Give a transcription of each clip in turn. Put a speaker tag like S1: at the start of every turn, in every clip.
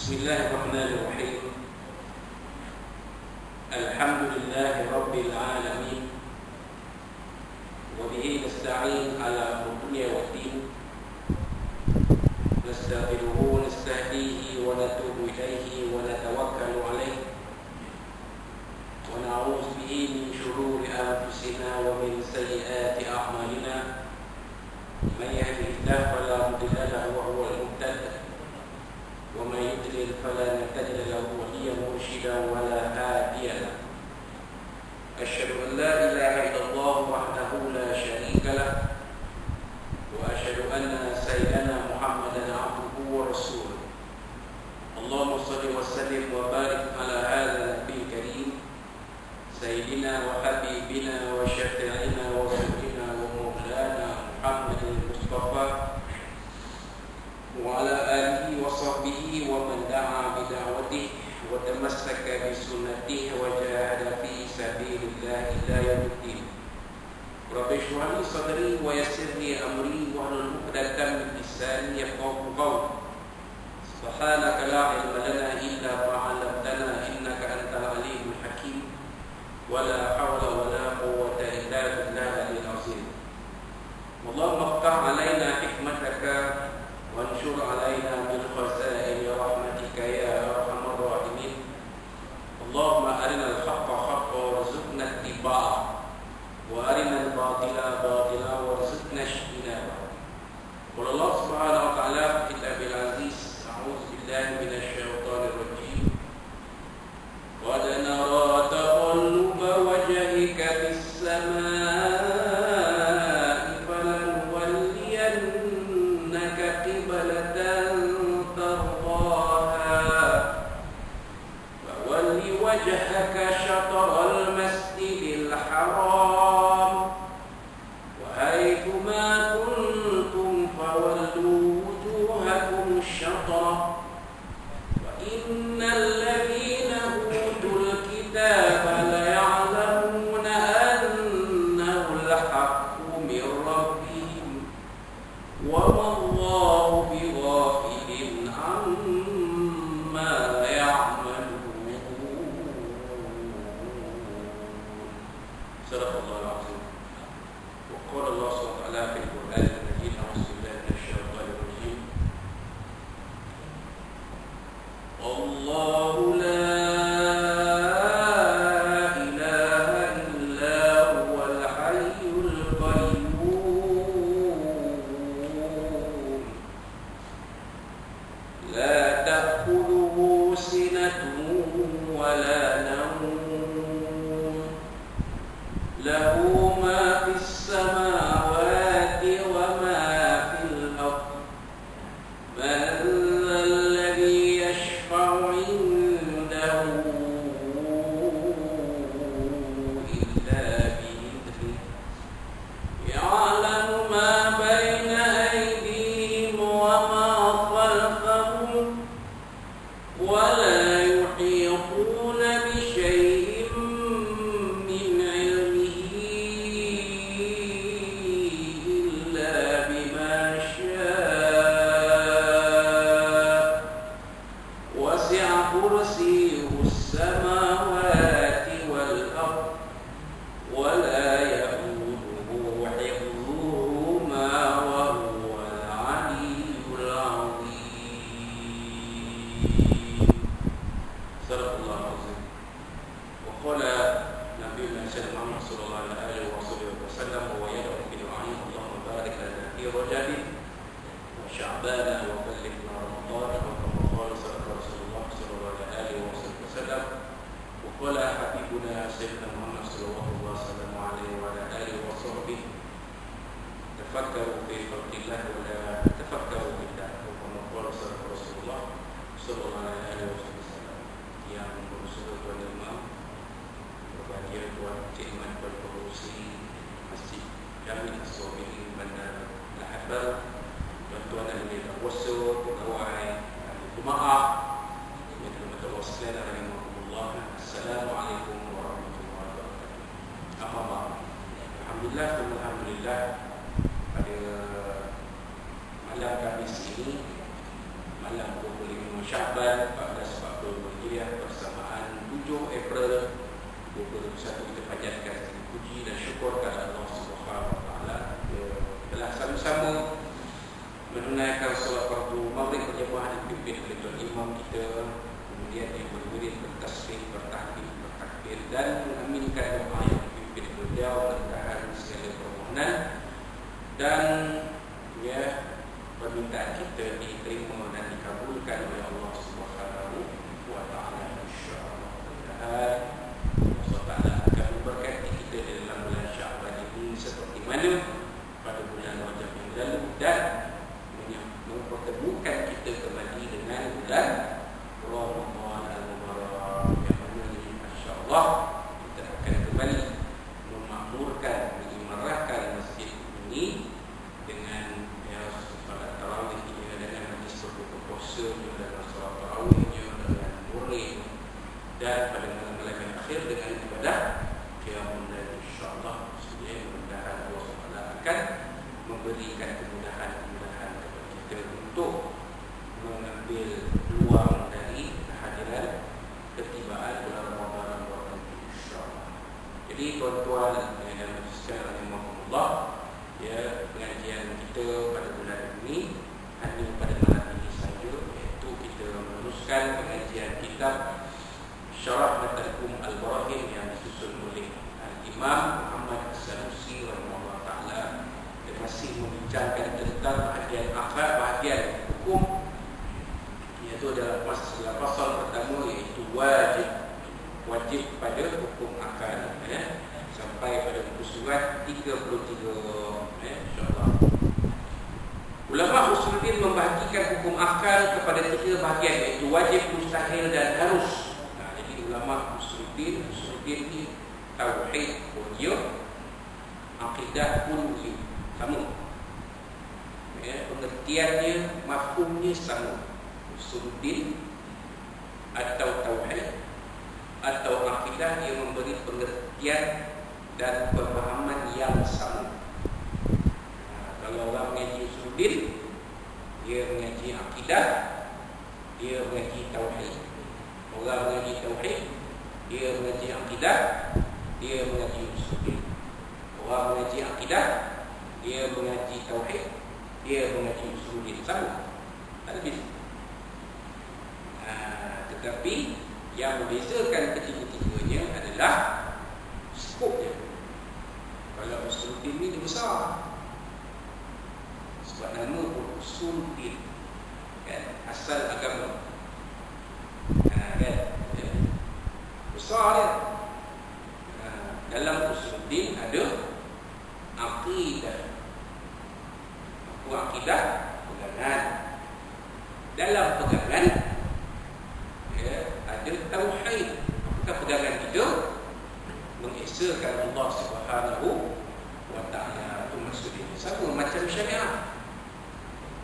S1: Bismillahirrahmanirrahim. Alhamdulillahi Rabbil Alamin. Wa bihi nasta'in ala dunya wa din. Nastaghfiruhu, nastahdihi wa natubu ilayhi wa natawakkalu alayhi. Wa na'udzu bihi min shururi anfusina wa min sayyiati a'malina. Man yahdihillahu fala mudilla lahu wa huwal muhtadi. ومن يضلل فلا تجد له وليا مرشدا ولا هاديا له. أشهد أن لا إله إلا الله وحده لا شريك له وأشهد أن سيدنا محمدا عبده ورسوله. اللهم صل وسلم وبارك على هذا النبي الكريم سيدنا وحبيبنا وشفيعنا وسيدنا ومولانا محمد المصطفى وعلى آله وصحبه ومن دعا بدعوته وتمسك بسنته وجاهد في سبيل الله إلى يوم الدين. رب اشرح لي صدري ويسر لي أمري واحلل عقدة من لساني يفقهوا قولي. سبحانك لا علم لنا إلا ما علمتنا إنك أنت العليم الحكيم ولا حول ولا قوة إلا بالله العظيم. اللهم افتح علينا حكمتك وانشر علينا من خزائن رحمتك يا أرحم الراحمين. اللهم أرنا الحق حقا وارزقنا اتباعه وأرنا الباطل باطلا وارزقنا اجتنابه. قال الله سبحانه وتعالى في كتابه العزيز: أعوذ بالله من الشيطان الرجيم. قد نرى تقلب وجهك في السماء وجهك شطر المسجد الحرام وحيث ما كنتم فولوا وجوهكم شطره وإن الذين أوتوا الكتاب ليعلمون أنه الحق من ربهم وما الله بغافل عما يعملون. صدق الله العظيم. وقال الله سبحانه وتعالى في القرآن المجيد: أعوذ بالله من الشيطان الرجيم. الله لا إله إلا هو الحي القيوم لا تأخذه سنة ولا نوم له ما في السماوات وما في الأرض. من ذا الذي يشفع عنده إلا بإذنه يعلم ما بين أيديهم وما خلفهم ولا يحيطون بشيء كرسيه السماوات والأرض ولا يؤوده حفظهما وهو العلي العظيم. صدق الله العظيم. وقال نبينا سيدنا محمد صلى الله عليه وسلم وهو يدعو بدعائه: اللهم بارك لنا في رجب وشعبان وبلغنا رمضان. وكما قال صدق رسول الله صلى الله عليه وسلم. وقال حبيبنا سيدنا محمد صلى الله عليه وعلى آله وصحبه: تفكروا في خلق الله ولا تفكروا بالله. وكما قال صدق رسول الله صلى الله عليه وسلم. Yang bersyukur kepada imam, berbahagia tuan Cik Iman Berpengurusi Masjid Jami' As-Sabirin Bandar Al-Habar, tuan-tuan dan ahli tawassul, pegawai jemaah yang dirahmati Allah sekalian, rahimahumullah. Assalamualaikum warahmatullahi wabarakatuh. Apa khabar? Alhamdulillah pada malam Khamis ini, malam 25 Sya'ban 1440 Hijriah bersamaan 7 April 2021. Kita panjatkan segala puji dan syukur kepada Allah Subhanahu wa taala telah sama-sama menunaikan solat fardu maghrib berjamaah dipimpin oleh tuan imam kita, kemudian yang berwirid, bertasbih, bertahlil, bertakbir dan mengaminkan doa yang dipimpin oleh beliau, mudah-mudahan segala permohonan dan permintaan kita diterima dan dikabulkan oleh Allah Subhanahu wa taala, insyaallah. Allah Taala akan memberkati kita dalam bulan Sya'ban ini seperti mana pada bulan Rajab yang lalu dan mempertemukan kita kembali dengan bulan Ramadan al-Mubarak yang mana insyaallah kita akan kembali memakmurkan, mengimarahkan masjid ini dengan solat tarawihnya, dengan hadis berbuka puasa, dengan solat tarawihnya, dengan murid dan pada malam-malam yang akhir dengan ibadah qiyamul lail, insyaallah. Mudah-mudahan Allah SWT akan memberikan kemudahan-kemudahan kepada kita untuk mengambil peluang dari kehadiran ketibaan bulan Ramadan, insyaallah. Jadi tuan-tuan dan sekalian rahimahumullah, pengajian kita pada bulan ini hanya pada malam ini saja, iaitu kita meneruskan pengajian kitab Syarah Matarikum Al-Barahim yang disusun oleh Imam Muhammad As-Sanusi rahimahullah ta'ala. Dia masih membincangkan tentang bahagian akal, bahagian hukum, iaitu dalam pasal pertama, iaitu wajib pada hukum akal, sampai pada muka surat 33, insyaAllah. Ulama Usuluddin membahagikan hukum akal kepada 3 bahagian, iaitu wajib, mustahil dan harus. Jadi ulama Usuluddin ni tauhid wajib, akidah pun sama, pengertiannya, mafhumnya sama. Usuluddin atau tauhid atau akidah yang memberi pengertian dan pemahaman yang sama. Kalau orang mengaji Usuluddin, dia mengaji akidah, dia mengaji tauhid. Orang mengaji tauhid, dia mengaji akidah, dia mengaji Usuluddin. Orang mengaji akidah, dia mengaji tauhid, dia mengaji Usuluddin. Sama, tak ada beza. Tetapi yang membezakan ketiga-tiganya adalah skopnya. Kalau Usuluddin ni dia besar, sebab nama pun Usuluddin, kan? Asal agama, kan? Besar dia. Dalam Usuluddin ada akidah. Apa akidah? Pegangan. Dalam pegangan ada tauhid. Apakah pegangan kita? Mengesakan Allah Subhanahu wa ta'ala. Itu maksudnya sama macam syariah.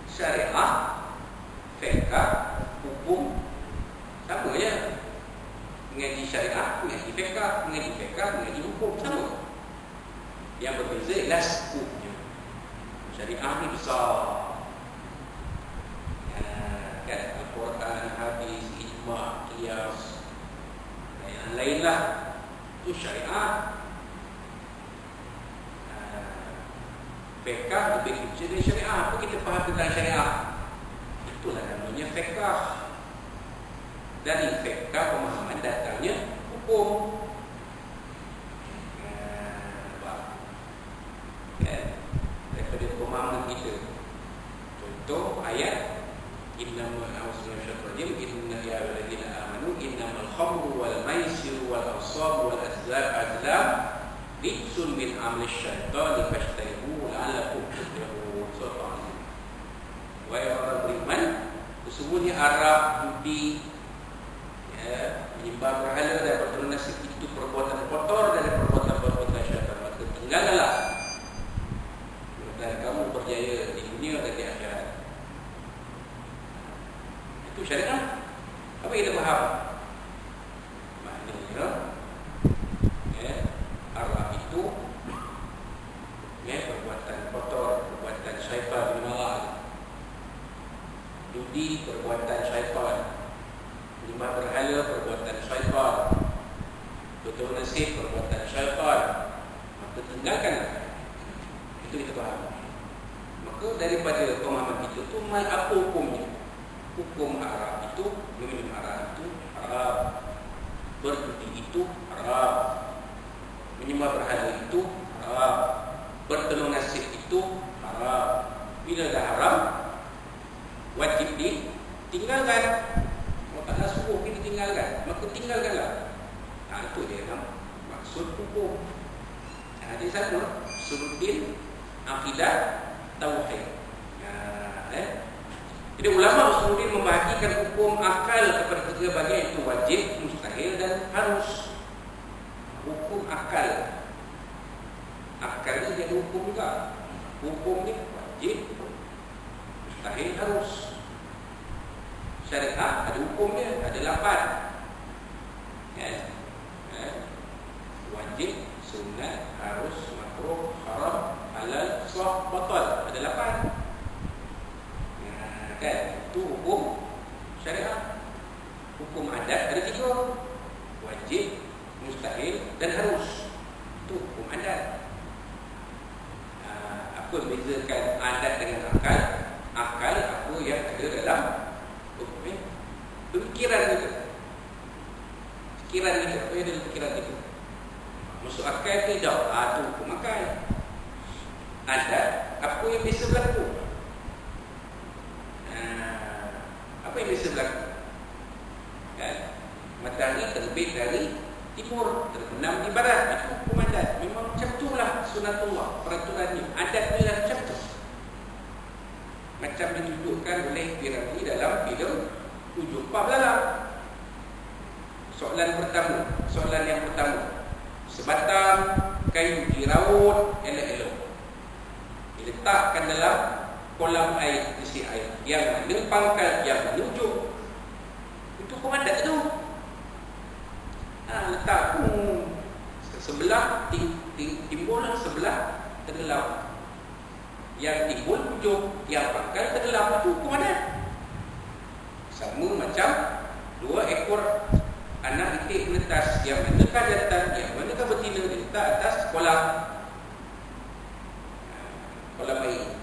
S1: Syariah, fiqh, hukum sama je. Mengaji syariah, mengaji fiqh, mengaji hukum sama. Yang berbeza ialah skopnya. Syariah ni besar, kan? Al-Quran, hadis, ijma', qiyas, dan yang lainlah. Itu syariah. Fiqh lebih kecil dari syariah. Apa kita faham tentang syariah? Itulah namanya fiqh. Dari fiqh pemahaman datangnya hukum. Daripada pemahaman kita. Contoh ayat innamal khamru wal maisir wal ansab wal azlam rijsun min amali syaitan fajtanibuhu la'allakum tuflihun. Wahai orang beriman, sesungguhnya arak, judi, menyembah berhala dan berdonasi itu perbuatan kotor dari perbuatan-perbuatan syaitan. Maka tinggallah dan kamu berjaya di dunia dan di akhirat. Itu syariah. Apa kita faham? Maknanya arak itu perbuatan kotor, perbuatan syaitan, judi perbuatan syaitan, masih perbuatan syaitan, maka tinggalkanlah. Itu kita faham. Maka daripada pemahaman kita tu, apa hukumnya? Hukum haram itu, meminum haram itu haram, berjudi itu haram, menyembah berhala itu haram, bertelur nasib itu haram. Bila dah haram, wajib ditinggalkan. Kalau tak nak suruh kita tinggalkan, maka tinggalkanlah. Itu dia maksud hukum. Jadi sama Suluddin akidah tauhid. Jadi ulama Usuluddin membahagikan hukum akal kepada tiga bahagian, itu wajib, mustahil dan harus. Hukum akal, akal ni jadi hukum juga. Hukum ni wajib, mustahil, harus. Syariat ada hukumnya, ada 8. Wajib, sunat, harus, makruh, haram, halal, sah, batal, ada 8. Itu hukum syariat. Hukum adat ada 3, wajib, mustahil dan harus. Itu hukum adat. Apa bezakan adat dengan akal? Akal apa yang ada dalam hukum pemikiran kita. Pikiran kita, apa yang ada dalam pikiran kita. Masuk akal tidak, itu hukum akal. Adat apa yang biasa berlaku. Apa yang biasa berlaku? Matahari terbit dari timur, terbenam di barat. Itu hukum adat. Memang macam itulah sunatullah, peraturannya. Adat ni lah macam tu. Macam ditunjukkan oleh Piramli dalam filem 7 Belalang. Soalan yang pertama, sebatang kayu diraut elok-elok, diletakkan dalam kolam air, isi air, yang mana pangkal, yang menunjuk. Itu hukum adat tu. Letak sebelah timbul, sebelah tenggelam. Yang timbul hujung, yang pangkal tenggelam. Itu hukum adat. Sama macam 2 ekor anak itik menetas, yang manakah jantan, yang manakah betina, diletak atas kolam air.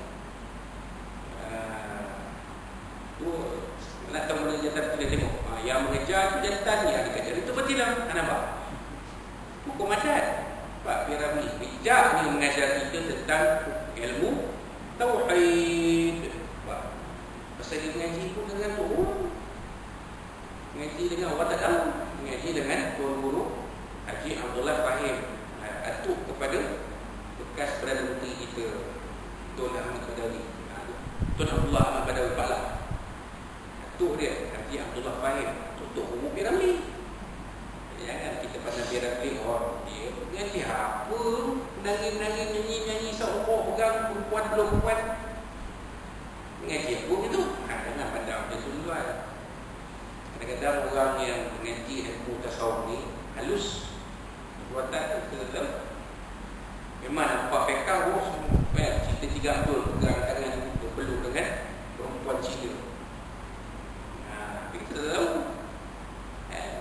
S1: Nak tahu mana jantan kita tengok. Yang mengejar itu jantan, yang dikejar itu betina. Nampak? Hukum adat. Pak Piramli bijak ni mengajar kita tentang ilmu tauhid. Pasal dia mengaji pun dengan turun, mengaji dengan orang tak tahu, mengaji dengan guru Haji Abdullah Fahim, atuk kepada bekas Perdana Menteri kita Tun Ahmad Badawi, Tun Abdullah Ahmad Badawi Paklah. Atuk dia Haji Abdullah Fahim, tutup umum Piramli. Jangan kita pandang Piramli, dia mengaji apa, menangis-menangis, nyanyi-nyanyi, seorang pegang perempuan belum perempuan. Mengaji pun itu, jangan pandang dia tuan. Kadang-kadang orang yang mengaji ilmu tasawuf ni halus perbuatan itu, memang nampak pekar cerita 3 Abdul pegang tangan berpeluk dengan perempuan Cina. Kita tak tahu,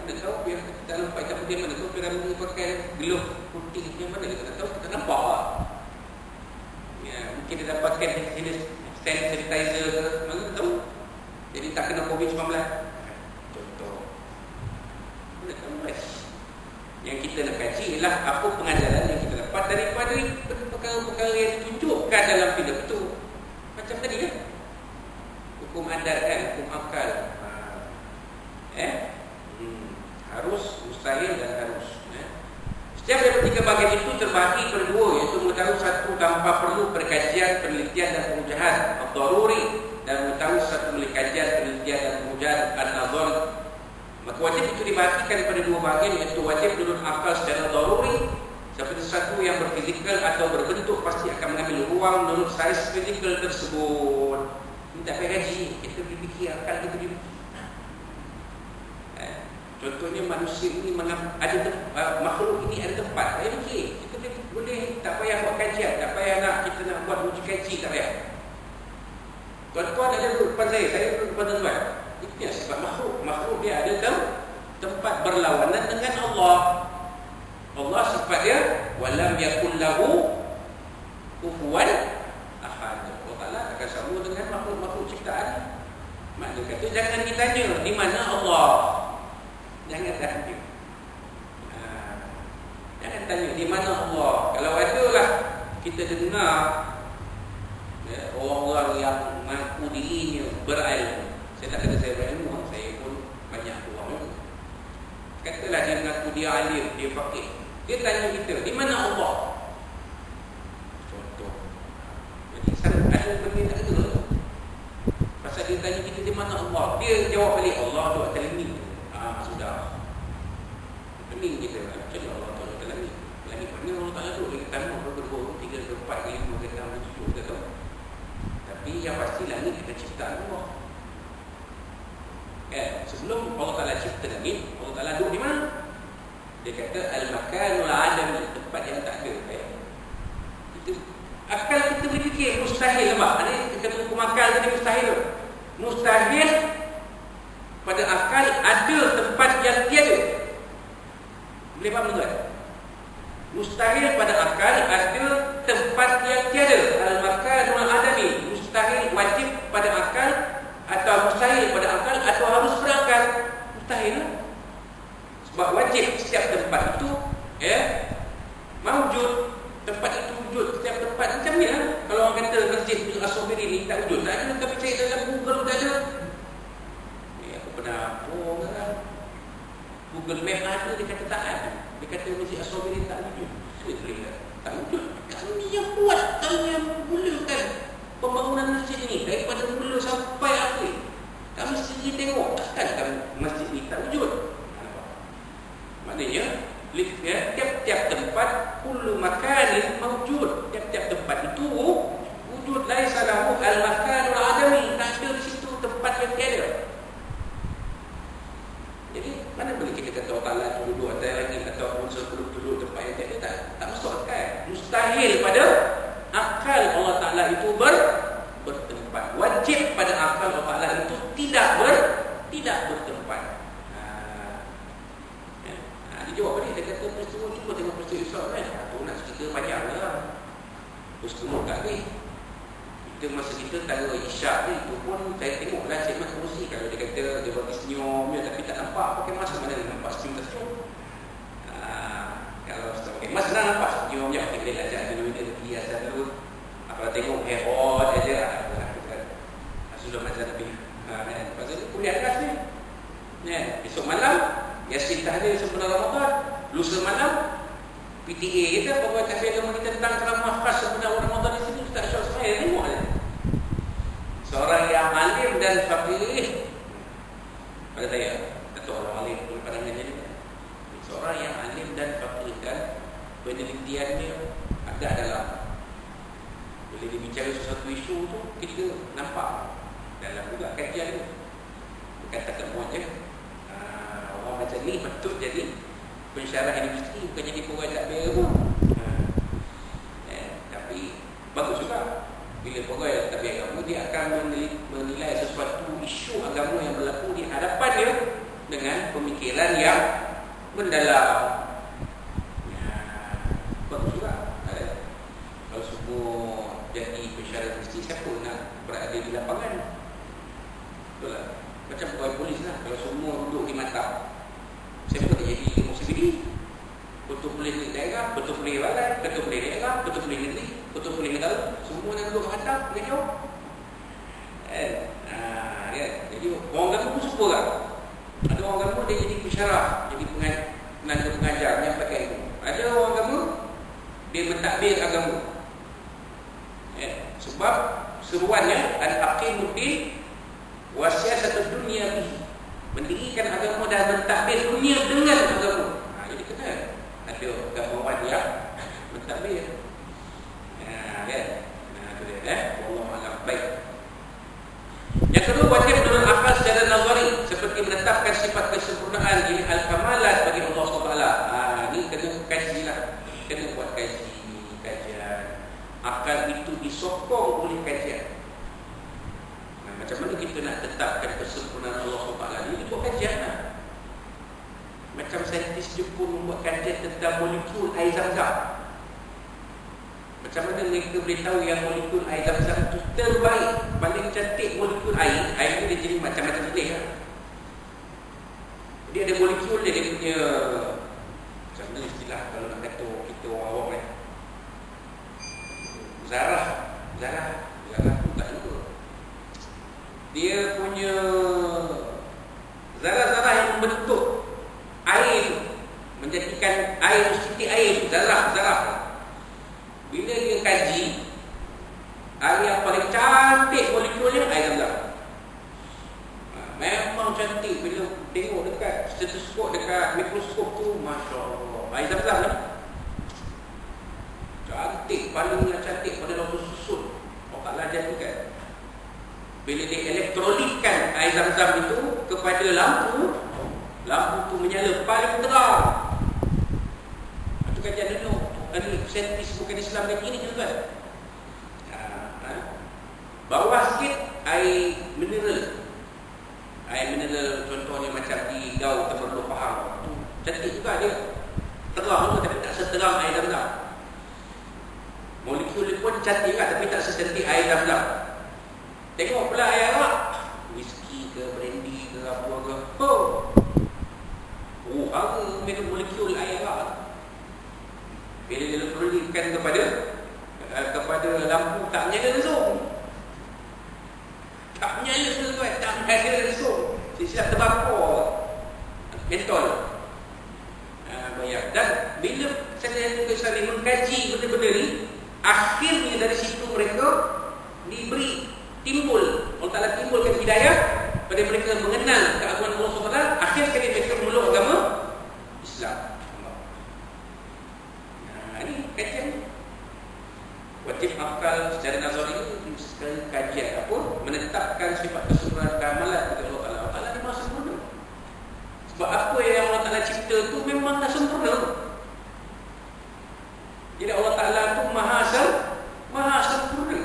S1: kita tahu biar kita nampak macam dia mana tu Piramli pakai glove putih macam mana, kita tak tahu, kita nampak lah. Mungkin dia dapatkan jenis hand sanitizer ke, mana kita tahu, jadi tak kena COVID-19. Contoh yang kita nak kaji ialah apa pengajaran yang kita dapat daripada perkara-perkara yang ditunjukkan dalam filem itu. Macam tadi kan, hukum adat kan, hukum akal, harus, mustahil dan harus. Setiap daripada 3 bahagian itu terbahagi pada 2, iaitu mengetahui satu tanpa perlu perkajian, penelitian dan pengujahan ad-daruri, dan mengetahui satu melalui kajian, penelitian dan pengujahan an-nazar. Maka wajib itu dibahagikan pada 2 bahagian, iaitu wajib menurut akal secara daruri, seperti sesuatu yang berfizikal atau berbentuk pasti akan mengambil ruang menurut saiz fizikal tersebut. Ini tak payah kaji, kita berfikir, akal kita berfikir. Contohnya manusia ini ada makhluk ini ada tempat. Saya fikir kita boleh, tak payah buat kajian, tak payah kita nak buat uji kaji, tak payah. Tuan-tuan ada duduk depan saya duduk depan tuan. Itu yang sebab makhluk dia ada tempat berlawanan dengan Allah. Allah sifat dia walam yakul lahu kufuwan ahad. Allah Ta'ala akan sama dengan makhluk-makhluk ciptaan. Maknanya kata jangan ditanya di mana Allah. Jangan tanya. Jangan tanya di mana Allah. Kalau ada lah kita dengar orang-orang yang mengaku dirinya berilmu. Saya tak kata saya berilmu, saya pun banyak orang. Katalah dia mengaku dia alim, dia faqih. Dia tanya kita, di mana Allah? Contoh. Jadi ada benda tak ada. Pasal dia tanya kita di mana Allah, dia jawab balik Allah tu atas langit. Sudah. Pening kita. Macam Allah tu atas langit. Langit mana Allah Ta'ala tu? Langit tanah berburu 3 ke 4 ke 5 ke 6 ke 7 ke tahu. Tapi yang pasti langit kita ciptaan Allah. Sebelum Allah Ta'ala cipta langit, Allah Ta'ala duduk di mana? Dia kata al-makanul adami, tempat yang tak ada. Itu akal kita berfikir mustahil lah. Ini kita hukum akal tadi mustahil. Mustahil pada akal ada tempat yang tiada. Boleh faham tuan? Mustahil pada akal ada tempat yang tiada. Al-makanul adami, mustahil wajib pada akal atau mustahil pada akal atau harus berakal. Mustahil. Sebab wajib setiap tempat itu mawjud. Tempat itu wujud. Setiap tempat macam ni lah. Kalau orang kata Masjid As-Sobiri ni tak wujud, tak ada. Tapi saya dalam Google tak ada. Aku pernah Google Map ada, dia kata tak ada. Dia kata Masjid As-Sobiri tak wujud. Saya terlihat tak wujud. Kami yang buat, kami yang mulakan pembangunan masjid ini daripada mula sampai akhir. Kami sendiri tengok, takkan masjid ini tak wujud. Maknanya tiap-tiap tempat kullu makanin mawjud. Tiap-tiap tempat itu wujud. Laisa lahu al-makanul adami. Tak ada di situ tempat yang tiada. Jadi mana boleh kita kata Allah Ta'ala duduk atas langit atau unsur duduk tempat yang tiada? Tak masuk akal. Mustahil pada akal Allah Ta'ala itu bertempat. Wajib pada akal Allah Ta'ala itu tidak bertempat. Dia jawab balik, dia kata peristiwa cuba tengok peristiwa Isra' kan. Tu nak cerita panjang lah. Terus tengok kat ni. Kita masa kita tanya Isyak ni, tu pun saya tengoklah Cik Mat Kursi. Kalau dia kata dia bagi senyum dia, tapi tak nampak pakai mask, mana dia nampak senyum tak senyum. Kalau kita pakai mask senang nampak senyum je. Kita boleh ajak fenomena tepi asal dulu. Kalau tengok hot aja sudah macam lebih. Pasal tu kuliah kelas ni. Besok malam Yasin Tahdir sempena Ramadan. Lusa malam PTA kita, Pegawai Tahfidz Agama kita tentang ceramah khas sempena Ramadan di sini. Ustaz Syah saya tengok je. Seorang yang alim dan faqih pada saya, atau orang alim pun pandangan jadi. Seorang yang alim dan faqih dan penelitiannya agak dalam. Bila dia bicara sesuatu isu tu, kita nampak dalam juga kajian tu. Bukan tak muat je. Orang macam ni betul jadi pensyarah universiti, bukan jadi pegawai takbir pun. Tapi bagus juga. Bila pegawai takbir agama, dia akan menilai sesuatu isu agama yang berlaku di hadapan dia dengan pemikiran yang mendalam. Bagus juga. Kalau semua jadi pensyarah universiti, siapa nak berada di lapangan? Betul lah. Macam pegawai polis lah. Kalau semua duduk di Matap, siapa nak jadi musuh diri? Betul polis daerah, betul polis balai, betul polis daerah, betul polis negeri, betul polis negara. Semua nak duduk di Matap, boleh jawab. Jadi orang agama pun suka lah. Ada orang agama dia jadi pensyarah, jadi tenaga pengajar, menyampaikan ilmu. Ada orang agama dia mentadbir agama. Sebab seruannya al-aqimuddin wasiasat dunia bihi, mendirikan agama dan mentadbir dunia dengan agama. Jadi kena ada agamawan yang mentadbir. Itu dia. Wallahu a'lam. Baik. Yang kedua, wajib menurut akal secara nazari, seperti menetapkan sifat kesempurnaan ini al-kamalat bagi Allah SWT. Ini kena kaji lah, kena buat kajian. Akal itu disokong oleh kajian. Macam mana kita nak tetapkan kesempurnaan Allah SWT? Ini buat kajian lah. Macam saintis Jepun membuat kajian tentang molekul air Zam-Zam. Macam mana mereka boleh tahu yang molekul air Zam-Zam itu terbaik, paling cantik molekul air. Air ni dia jadi macam-macam jenis kan. Dia ada molekul dia punya, macam mana istilah kalau nak kata kita orang awam ni, zarah tu tak lupa. Dia punya zarah-zarah yang membentuk air tu, menjadikan air siti air tu, zarah. Bila dia kaji, air yang paling cantik molekulnya air Zam-Zam. Memang cantik. Bila tengok dekat stetoskop, dekat mikroskop tu, Masya Allah, air Zam-Zam ni cantik, paling cantik pada waktu susun. Allah Ta'ala jadikan. Bila dia elektrolitkan air Zam-Zam itu kepada lampu tu menyala paling terang. Itu kajian dulu. Ini saintis bukan Islam lagi ni tuan. Bawah sikit air mineral. Air mineral contohnya macam di Gau Temerloh Pahang. Cantik juga dia. Terang juga tapi tak seterang air Zam-Zam. Molekul pun cantik juga tapi tak secantik air Zam-Zam. Tengok pula air Arak, whisky ke, brandy ke, apa ke. Harga minum molekul air Arak. Bila dia elektrolitkan kepada lampu, tak menyala langsung. Tak menyala langsung. Silap terbakar mentol. Bayar. Dan bila saya mengkaji benda-benda ni, akhirnya dari situ mereka timbul, Allah Ta'ala timbulkan hidayah pada mereka mengenal keagungan Allah SWT. Akhir sekali mereka memeluk agama Islam. Ini kajian wajib akal secara nazari ini sekali kajian apa? Menetapkan sifat kesempurnaan kamalan kepada Allah Ta'ala. Allah Ta'ala ni maha sempurna. Sebab apa yang Allah Ta'ala cipta tu memang dah sempurna. Jadi Allah Ta'ala tu maha sempurna.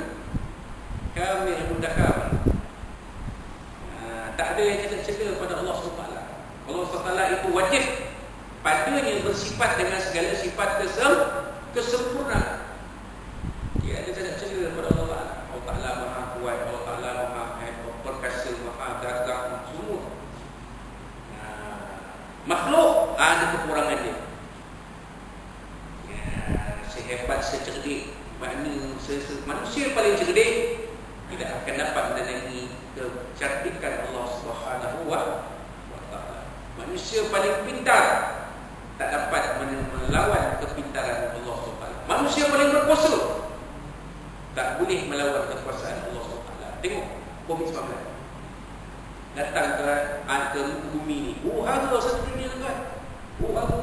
S1: Kamil mudahkam. Tak ada yang cedera pada Allah SWT. Allah SWT itu wajib padanya bersifat dengan segala sifat kesempurnaan. Dia ada cedera pada Allah Ta'ala. Allah Ta'ala maha kuat, Allah Ta'ala maha perkasa, maha gagah, semua. Makhluk ada kekurangan dia. Sehebat, secerdik, manusia paling cerdik tidak akan dapat menandingi kecerdikan Allah Subhanahu wa Ta'ala. Manusia paling pintar tak dapat melawan kepintaran Allah SWT. Manusia paling berkuasa tak boleh melawan kekuasaan Allah SWT. Tengok COVID-19 datang ke bumi ni. Hara satu dunia tuan. Hara.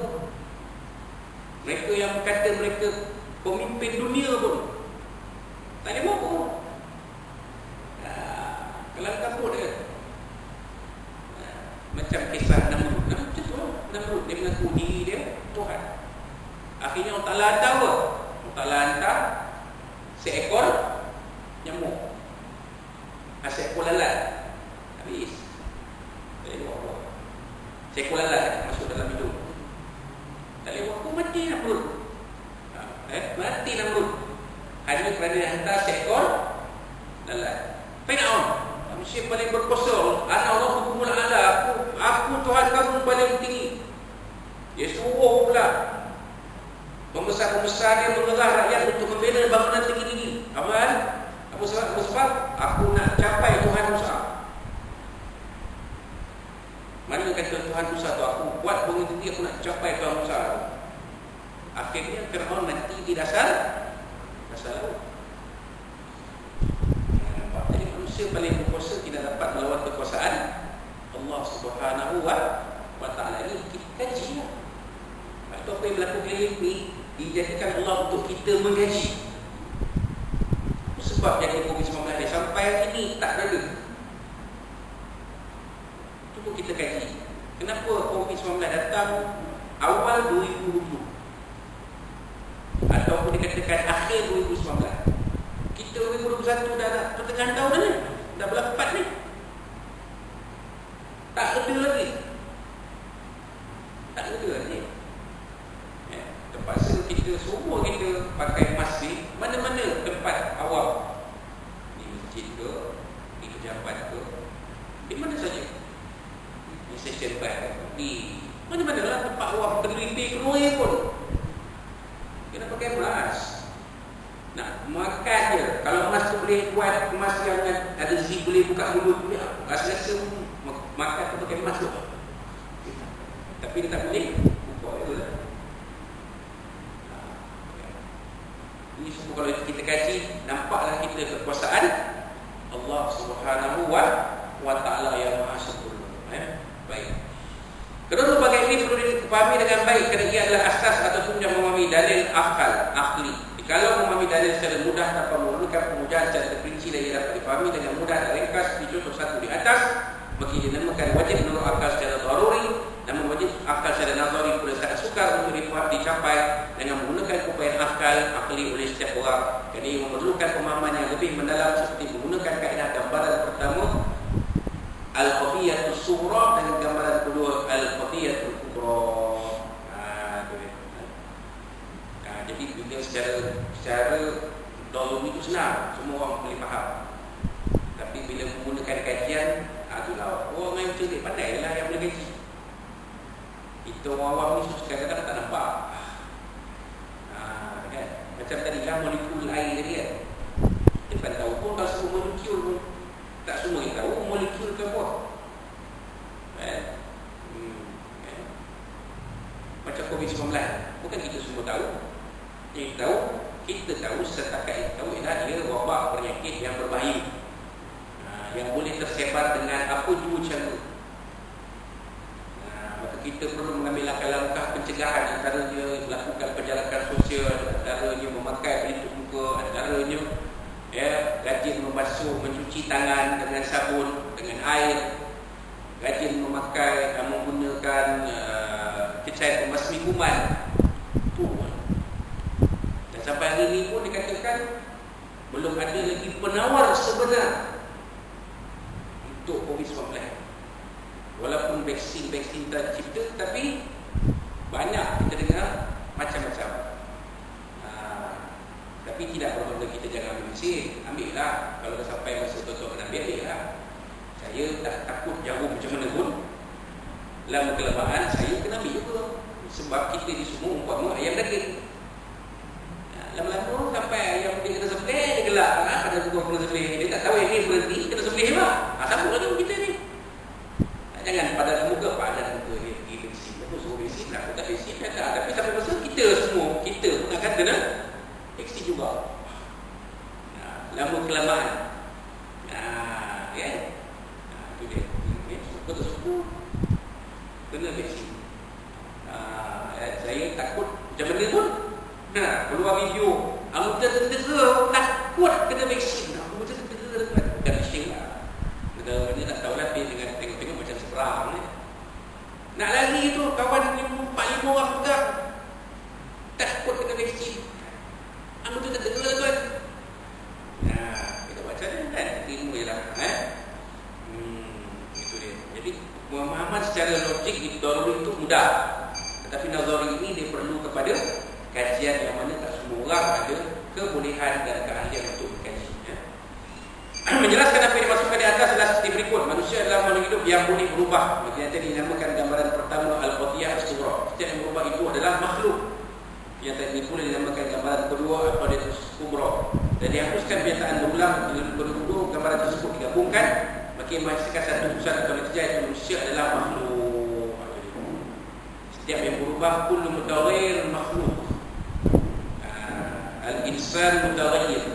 S1: Mereka yang kata mereka pemimpin dunia pun tak ada apa-apa. Kelam kabut dia. Macam kisah Namrud. Namrud dia mengaku diri dia Tuhan. Akhirnya Allah Ta'ala hantar apa? Allah Ta'ala hantar seekor nyamuk, seekor lalat. Habis. Tak boleh buat apa. Seekor lalat masuk dalam hidung. Tak boleh buat apa, mati Namrud. Mati Namrud. Hanya kerana dia hantar seekor lalat. Fir'aun, manusia paling berkuasa. Ana Allah hukumul ala, aku Tuhan kamu paling tinggi. Dia suruh pula pembesar-pembesar dia mengerah rakyat untuk membela bangunan tinggi-tinggi. Apa sebab? Aku nak capai Tuhan Musa. Mana kata Tuhan Musa tu, aku buat bangunan tinggi, aku nak capai Tuhan Musa. Akhirnya Fir'aun mati di dasar laut. Jadi manusia paling berkuasa tidak dapat melawan kekuasaan Allah Subhanahu wa Ta'ala. Ini kita kaji lah. Itu apa yang berlaku ini dijadikan Allah untuk kita mengkaji. Sebab jadi COVID-19 dia sampai hari ini tak ada. Itu pun kita kaji. Kenapa COVID-19 datang awal 2020 ataupun dikatakan akhir 2019? Kita 2021 dah nak pertengahan tahun ni, dah bulan 4 ni. Tak ada lagi. Tak ada. di session bar, di mana-mana lah tempat awam terlipih keluar pun kena pakai emas. Nak makan je, kalau emas tu boleh buat emas yang ada zip boleh buka mulut ni, rasa makan tu pakai emas tu. Tapi dia tak boleh buka itu lah. Ini semua kalau kita kaji, nampaklah kita kekuasaan Allah Subhanahu wa Ta'ala yang Maha Sempurna. Baik. Kedua bagian ini perlu dipahami dengan baik kerana ia adalah asas ataupun yang memahami dalil akli. Kalau memahami dalil secara mudah tanpa memerlukan pemujaan secara terperinci dan ia dapat dipahami dengan mudah dan ringkas di contoh satu di atas, maka ia dinamakan wajib menurut akal secara daruri, namun wajib akal secara nazari pula sangat sukar untuk dicapai dengan menggunakan upaya akal akli oleh setiap orang. Kerana ia memerlukan pemahaman yang lebih mendalam seperti menggunakan kaedah gambaran pertama al-qadiyatus sughra dan gambaran kedua al-qadiyatul kubra. Jadi bila secara daruri itu senang, semua orang boleh faham. Tapi bila menggunakan kajian, itulah orang yang cerdik pandai lah yang boleh kaji. Itu orang awam ni kadang-kadang tak nampak. Kan? Macam tadi lah molekul air tadi kan. Kita tak tahu pun kalau semua molekul pun. Tak semua kita tahu molekul ke apa. Macam COVID-19, bukan kita semua tahu. Yang kita tahu setakat itu tahu ialah dia wabak penyakit yang berbahaya, yang boleh tersebar dengan apa jua cara. Maka kita perlu mengambil langkah-langkah pencegahan, antaranya melakukan penjarakan sosial, antaranya memakai pelitup muka, antaranya rajin membasuh, mencuci tangan dengan sabun, dengan air, rajin memakai menggunakan cecair pembasmi kuman. Sampai hari ini pun dikatakan belum ada lagi penawar sebenar untuk COVID-19. Walaupun vaksin telah dicipta, tapi banyak kita dengar macam-macam. Tapi tidak bermakna kita jangan ambil vaksin. Ambil lah. Kalau dah sampai masa betul-betul kena ambil lah. Saya tak takut jarum macam mana pun. Lama kelamaan saya kena ambil juga. Sebab kita ni semua umpama ayam daging. Lama-lama sampai ayam dia kena sembelih, dia gelak. Kenapa ada buah kena sembelih? Dia tak tahu yang ni berhenti, kena sembelih lah. Sama lagi kita ni. Jangan padan muka, padan muka dia pergi vaksin. Aku suruh vaksin lah, aku tak vaksin dah tak. Tapi sampai masa kita semua, kita pun akan kena vaksin juga. Lama kelamaan. Itu dia. Betul-betul kena vaksin. Saya takut macam mana pun. Keluar video anggota tentera takut kena vaksin. Anggota tentera dan vaksin lah. Negara ni tak tahulah dengan tengok-tengok macam seberang ni. Nak lari tu kawan 4-5 orang pegang takut kena vaksin. Anggota tentera tuan. Kita baca ni kan ilmu je lah. Itu dia. Jadi pemahaman secara logik di daruri itu mudah. Tetapi nazari ini dia perlu kepada kajian yang mana tak semua orang ada kebolehan dan keahlian untuk mengkaji. Menjelaskan apa yang dimaksudkan di atas adalah seperti berikut. Manusia adalah makhluk hidup yang boleh berubah. Yang tadi dinamakan gambaran pertama al-qadiyah as-sughra. Setiap yang berubah itu adalah makhluk. Yang tadi pula dinamakan gambaran kedua al-qadiyah as-kubra. Dan dihapuskan biasaan berulang kedua gambaran tersebut digabungkan, maka menghasilkan satu pusat atau natijah itu manusia adalah makhluk. Setiap yang berubah kullu mutaghayyir makhluk. Al-insan mutaghayyir.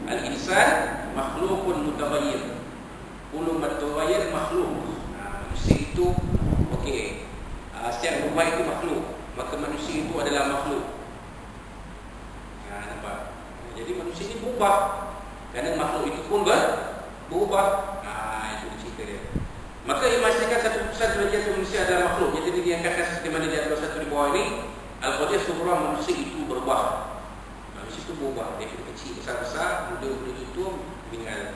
S1: Al-insan makhlukun mutaghayyir. Kullu mutaghayyir makhluk. Manusia itu okey. Setiap berubah itu makhluk. Maka manusia itu adalah makhluk. Nampak? Jadi manusia ini berubah. Kerana makhluk itu pun berubah. Itu cerita dia. Maka ia memastikan satu pusat derajat manusia adalah makhluk. Jadi diangkatkan seperti mana di atas satu di bawah ini. Al-qadiyah as-sughra, manusia itu berubah. Manusia itu berubah. Dia kecil, besar-besar, muda, tua, meninggal.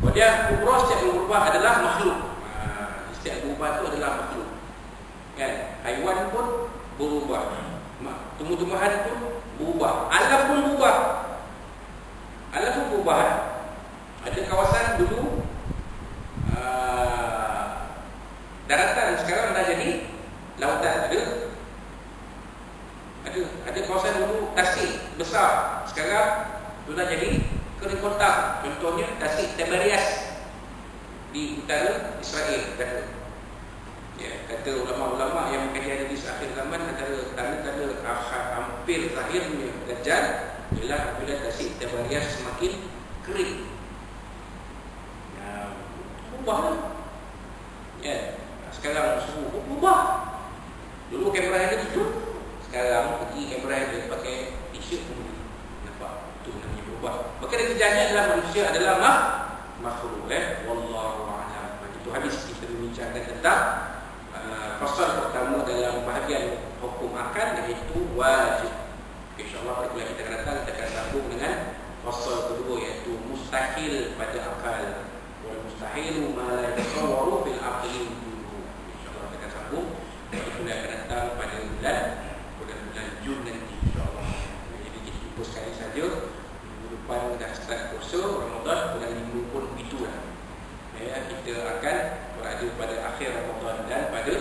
S1: Qadiyah kubra, setiap yang berubah adalah makhluk. Setiap berubah itu adalah makhluk. Kan? Haiwan pun berubah. Tumbuh-tumbuhan pun berubah. Alam pun berubah. Alam pun berubah. Ada kawasan dulu di utara Israel kata. Ya, kata ulama-ulama yang mengkaji hadis akhir zaman, antara tanda-tanda hampir terakhirnya Dajjal ialah apabila tasik Tabarias semakin kering. Ubahlah. Ya, sekarang suhu berubah. Dulu kamera ada tu, sekarang pergi kamera ada pakai t-shirt pun nampak tu namanya berubah. Maka natijahnya adalah manusia adalah makhluk. Wallahu a'lam. Itu habis kita membincangkan tentang fasal pertama dalam bahagian hukum akal, iaitu wajib. InsyaAllah pada bulan kita akan datang kita akan sambung dengan fasal kedua, iaitu mustahil pada akal. Wal mustahilu ma la yatasawwaru fil aqli. InsyaAllah kita akan sambung pada bulan akan datang pada bulan Jun nanti, insyaAllah. Jadi kita jumpa sekali saja. Minggu depan dah start puasa Ramadan, bulan 5 pun begitulah. Kita akan berada pada akhir Ramadan dan pada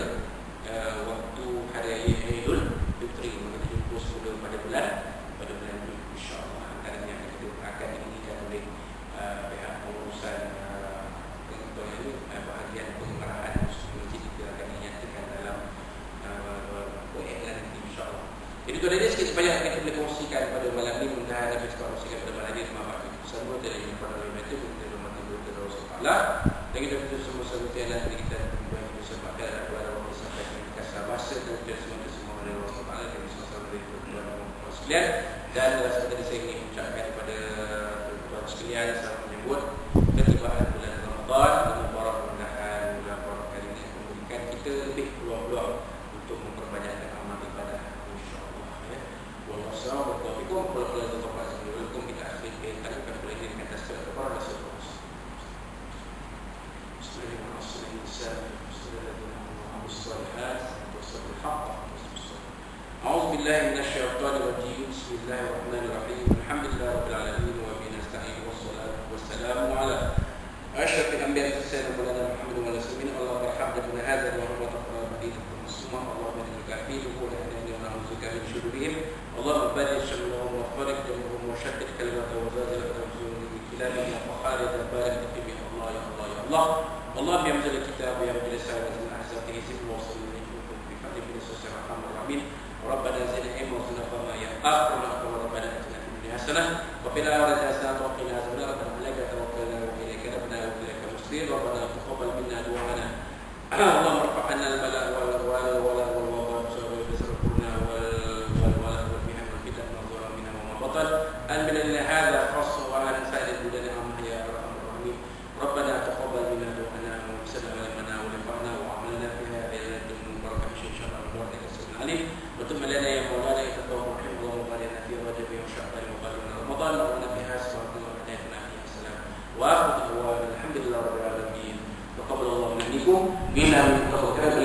S1: waktu hari raya Aidil Fitri. Maka kita jumpa semula pada bulan Jun, insyaAllah. Antaranya kita akan diberikan oleh pihak pengurusan bahagian pengarahan masjid, kita akan dinyatakan dalam iklan ini, insyaAllah. Jadi itu ada sikit sebanyak kita boleh kongsikan pada malam ini. Mudah-mudahan dapat kita kongsikan pada malam ini sama kita bersama dalam ini pada malam itu kita bermati berkata Rasulullah. Dan kita betul semua sebutianlah dari kita berbuat kita sempatkan dan kepada Allah sampai kita kasih bahasa dan kita semua dari Rasulullah. Kami sama-sama dari tuan-tuan sekalian. Dan seperti saya ingin ucapkan kepada tuan-tuan sekalian selamat menyambut ketibaan bulan Ramadan. Mudah-mudahan bulan Ramadan kali ini memberikan kita lebih peluang-peluang untuk memperbanyakkan amal ibadah, insyaAllah. Wallahu a'lam bishawab. Walaupun kita akhirkan kita boleh dirikan tasbih kepada Rasulullah. أعوذ بالله من الشيطان الرجيم. بسم الله الرحمن الرحيم. الحمد لله رب العالمين وبه نستعين والصلاة والسلام على أشرف الأنبياء والمرسلين مولانا محمد وعلى آله وصحبه. اللهم ارحمنا هذا وحرمة مدينة المسلمين. اللهم اجعل كافين وكل أهلنا ونعوذ بك من شرورهم. اللهم بارك شملهم وفرج جمعهم وشتت كلمتهم وزلزل أقدامهم بكلامهم وخالد بارك فيهم. الله يا الله يا الله. اللهم يا منزل الكتاب ويا مجل السماوات والأحزاب تهزم وصل إليكم بفضل من السوس الرحمن الرحيم. ربنا زدنا علما وزدنا فهما يا آخرنا ربنا آتنا في الدنيا حسنة وفي الآخرة حسنة وقنا عذاب النار. ربنا عليك توكلنا وإليك ربنا وإليك المصير. ربنا تقبل منا دعاءنا. اللهم ارفع عنا البلاء والوباء وبسرقنا والمحن والفتن ما ظهر منها وما بطن. أنبل لنا هذا خاصة وعلى سائر البلدان عما يا أرحم الراحمين. ربنا تقبل منا دعاءنا وسلم لنا ونفعنا وعملنا فيها بلاد المباركة إن شاء الله نور إلى السلام عليم. وتم لنا يا مولانا يتقوى رحمه الله وبارنا في رجب وشعبان وبارنا رمضان وبارنا بها سبحانه وتعالى فيها السلام. وآخر دعوانا الحمد لله رب العالمين. تقبل الله منكم منا من تقبل